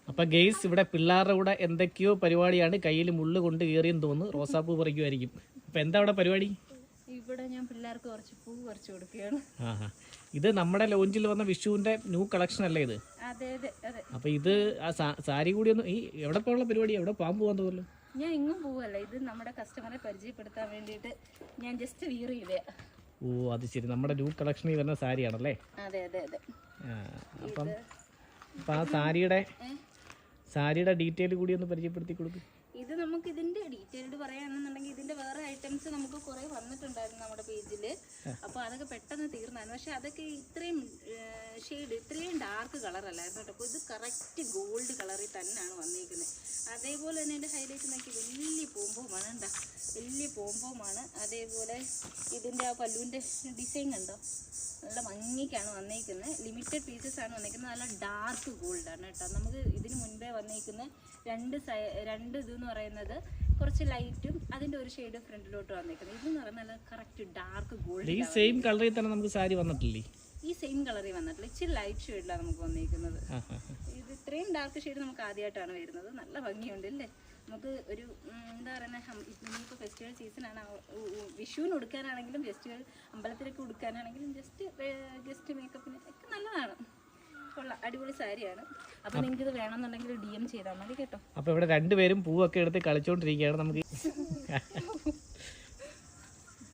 അപ്പൊ ഗെയ്സ് ഇവിടെ പിള്ളേരുടെ കൂടെ എന്തൊക്കെയോ പരിപാടിയാണ്. കയ്യിൽ മുള്ളു കൊണ്ട് കയറിയെന്ന് തോന്നുന്നു. റോസാപ്പൂ പറിക്കുമായിരിക്കും. അപ്പൊ എന്താ അവിടെ പരിപാടി? ഇവിടെ ഞാൻ പിള്ളേർക്ക് കുറച്ച് പൂ പറിച്ചു കൊടുക്കുകയാണ്. ഇത് നമ്മുടെ ലോഞ്ചിൽ വന്ന വിഷുവിന്റെ ന്യൂ കളക്ഷൻ അല്ലേ ഇത്? അതെ അതെ അതെ. അപ്പൊ ഇത് ആ സാരി കൂടി ഒന്ന് ഈ എവിടെ പോകാനുള്ള പരിപാടി? എവിടെ പോകാൻ പോകാൻ തോന്നുന്നു? ഞാൻ എങ്ങും പോവല്ല. ഇത് നമ്മുടെ കസ്റ്റമറെ പരിചയപ്പെടുത്താൻ വേണ്ടിയിട്ട് ഞാൻ ജസ്റ്റ് വിയർ ചെയ്തേ. ഓ അത് ശരി, നമ്മുടെ ന്യൂ കളക്ഷനിൽ വരുന്ന സാരിയാണല്ലേ? അതെ അതെ അതെ. അപ്പം ആ സാരിയുടെ ഡീറ്റെയിൽ കൂടി ഒന്ന് പരിചയപ്പെടുത്തി കൊടുക്കും. ഇത് നമുക്ക് ഇതിന്റെ ഡീറ്റെയിൽഡ് പറയാണെന്നുണ്ടെങ്കിൽ ഇതിന്റെ വേറെ ഐറ്റംസ് നമുക്ക് കുറെ വന്നിട്ടുണ്ടായിരുന്നു നമ്മുടെ പേജിൽ. അപ്പോൾ അതൊക്കെ പെട്ടെന്ന് തീർന്നായിരുന്നു. പക്ഷെ അതൊക്കെ ഇത്രയും ഷെയ്ഡ് ഇത്രയും ഡാർക്ക് കളർ അല്ലായിരുന്നു കേട്ടോ. അപ്പോൾ ഇത് കറക്റ്റ് ഗോൾഡ് കളറിൽ തന്നെയാണ് വന്നിരിക്കുന്നത്. അതേപോലെ തന്നെ എൻ്റെ ഹൈലൈറ്റ് നോക്കി വലിയ പോംപോമാണ് ഉണ്ടാ, വലിയ പോംപോമാണ്. അതേപോലെ ഇതിൻ്റെ ആ പല്ലുവിൻ്റെ ഡിസൈൻ കണ്ടോ, നല്ല ഭംഗിക്കാണ് വന്നിരിക്കുന്നത്. ലിമിറ്റഡ് പീസസ് ആണ് വന്നിരിക്കുന്നത്. നല്ല ഡാർക്ക് ഗോൾഡാണ് കേട്ടോ. നമുക്ക് ഇതിന് മുൻപേ വന്നിരിക്കുന്ന രണ്ട് ഇതെന്ന് പറയുന്നത് കുറച്ച് ലൈറ്റും അതിൻ്റെ ഒരു ഷെയ്ഡ് ഫ്രണ്ടിലോട്ട് വന്നിരിക്കുന്നത്. ഇതെന്ന് പറയുന്നത് നല്ല കറക്റ്റ് ഡാർക്ക് ഗോൾഡ്. ഈ സെയിം കളറിൽ തന്നെ നമുക്ക് സാരി വന്നിട്ടില്ലേ? ഈ സെയിം കളറിൽ വന്നിട്ടില്ല, ഇച്ചിരി ലൈറ്റ് ഷെയ്ഡിലാണ് നമുക്ക് വന്നിരിക്കുന്നത്. ഇത് ഇത്രയും ഡാർക്ക് ഷെയ്ഡ് നമുക്ക് ആദ്യമായിട്ടാണ് വരുന്നത്. നല്ല ഭംഗിയുണ്ട് അല്ലേ? നമുക്ക് ഒരു എന്താ പറയുന്നത്, ഇനിയിപ്പോൾ ഫെസ്റ്റിവൽ സീസണാണ്. വിഷുവിന് ഉടുക്കാനാണെങ്കിലും ഫെസ്റ്റിവൽ അമ്പലത്തിലൊക്കെ ഉടുക്കാനാണെങ്കിലും ജസ്റ്റ് മേക്കപ്പിന് ഒക്കെ നല്ലതാണ്. കൊള്ളാം, അടിപൊളി സാരിയാണ്. അപ്പോൾ നിങ്ങൾക്ക് ഇത് വേണമെന്നുണ്ടെങ്കിൽ DM ചെയ്താൽ മതി കേട്ടോ. അപ്പോൾ ഇവിടെ രണ്ടുപേരും പൂവൊക്കെ എടുത്ത് കളിച്ചോണ്ടിരിക്കുകയാണ്. നമുക്ക്